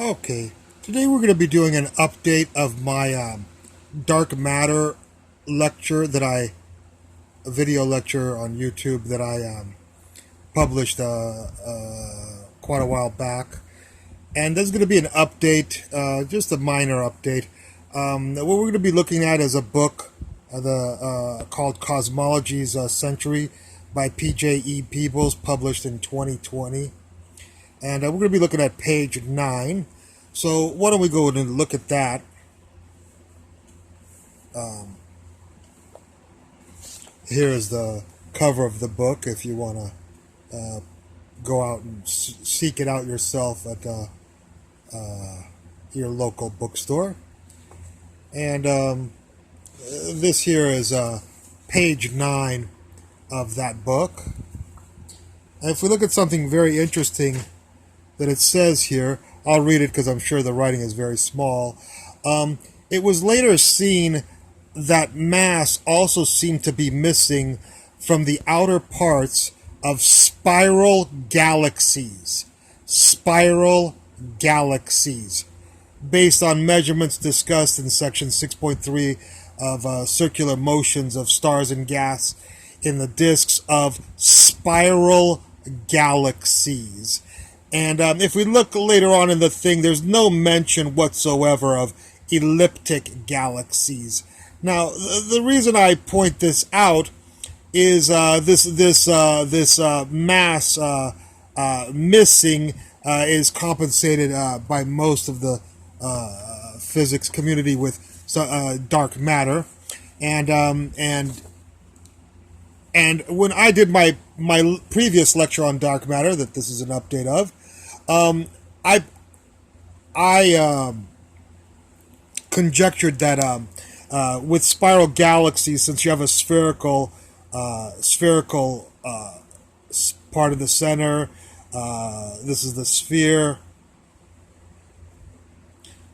Okay, today we're going to be doing an update of my dark matter lecture a video lecture on YouTube that I published quite a while back. And there's going to be an update, just a minor update. What we're going to be looking at is a book called COSMOLOGY'S CENTURY by Pje Peebles, published in 2020. And we're going to be looking at page 9. So why don't we go and look at that. Here is the cover of the book if you want to go out and seek it out yourself at your local bookstore. And this here is page 9 of that book. And if we look at something very interesting that it says here, I'll read it because I'm sure the writing is very small. It was later seen that mass also seemed to be missing from the outer parts of spiral galaxies. Spiral galaxies. Based on measurements discussed in section 6.3 of circular motions of stars and gas in the disks of spiral galaxies. And if we look later on in the thing, there's no mention whatsoever of elliptic galaxies. Now, the reason I point this out is this mass missing is compensated by most of the physics community with dark matter, and when I did my previous lecture on dark matter, that this is an update of, I conjectured that with spiral galaxies, since you have a spherical part of the center, this is the sphere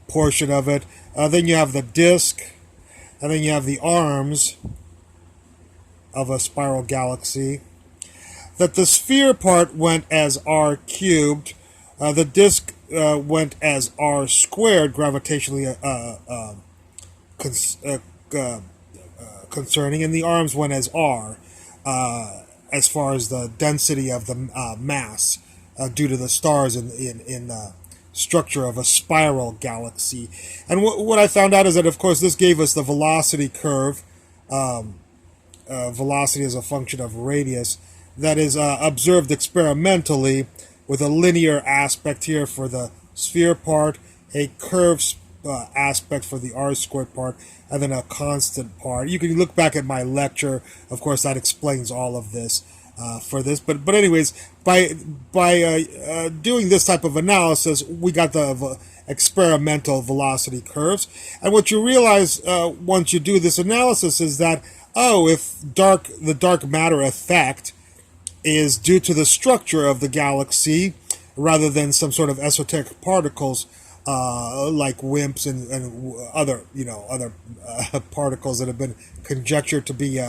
portion of it. Then you have the disk, and then you have the arms of a spiral galaxy. That the sphere part went as r cubed, the disk went as r squared, gravitationally concerning, and the arms went as r, as far as the density of the mass due to the stars in the structure of a spiral galaxy. And what I found out is that, of course, this gave us the velocity curve. Velocity is a function of radius that is observed experimentally, with a linear aspect here for the sphere part, a curved aspect for the r squared part, and then a constant part. You can look back at my lecture. Of course, that explains all of this for this. But anyways, by doing this type of analysis, we got the experimental velocity curves. And what you realize once you do this analysis is that, if the dark matter effect is due to the structure of the galaxy rather than some sort of esoteric particles like WIMPs and other particles that have been conjectured to be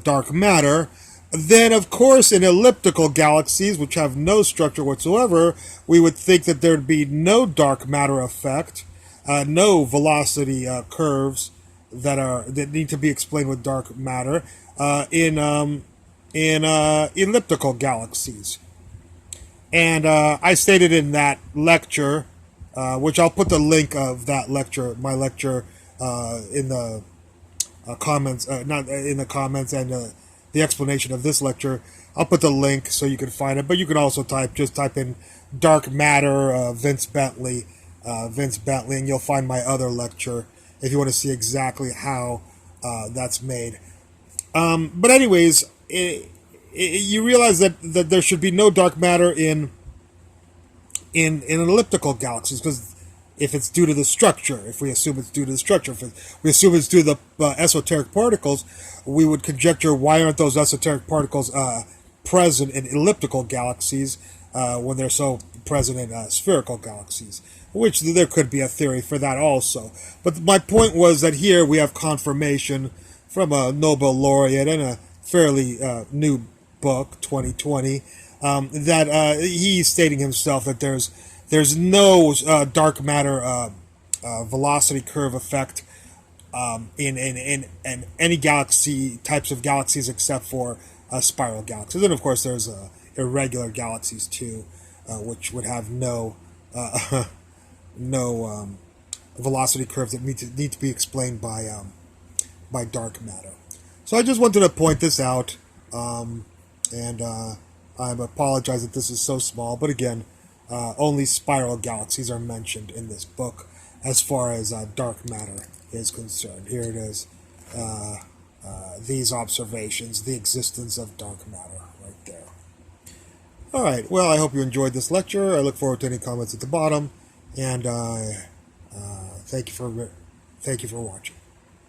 dark matter, then of course in elliptical galaxies, which have no structure whatsoever, we would think that there'd be no dark matter effect, no velocity curves that need to be explained with dark matter in elliptical galaxies. And I stated in that lecture, which I'll put the link of that lecture, my lecture, in the comments, not in the comments, and the explanation of this lecture. I'll put the link so you can find it, but you can also just type in dark matter, Vince Bentley, and you'll find my other lecture if you want to see exactly how that's made. But anyways, you realize that there should be no dark matter in elliptical galaxies, because if it's due to the structure, if we assume it's due to the structure, if we assume it's due to the esoteric particles, we would conjecture, why aren't those esoteric particles present in elliptical galaxies when they're so present in spherical galaxies? Which there could be a theory for that also. But my point was that here we have confirmation from a Nobel laureate and a fairly new book, 2020, that he's stating himself that there's There's no dark matter velocity curve effect in any galaxy types of galaxies except for spiral galaxies, and of course there's irregular galaxies too, which would have no no velocity curves that need to be explained by dark matter. So I just wanted to point this out, and I apologize that this is so small, but again, only spiral galaxies are mentioned in this book as far as dark matter is concerned. Here it is, these observations, the existence of dark matter, right there. All right, well, I hope you enjoyed this lecture. I look forward to any comments at the bottom, and thank you for watching.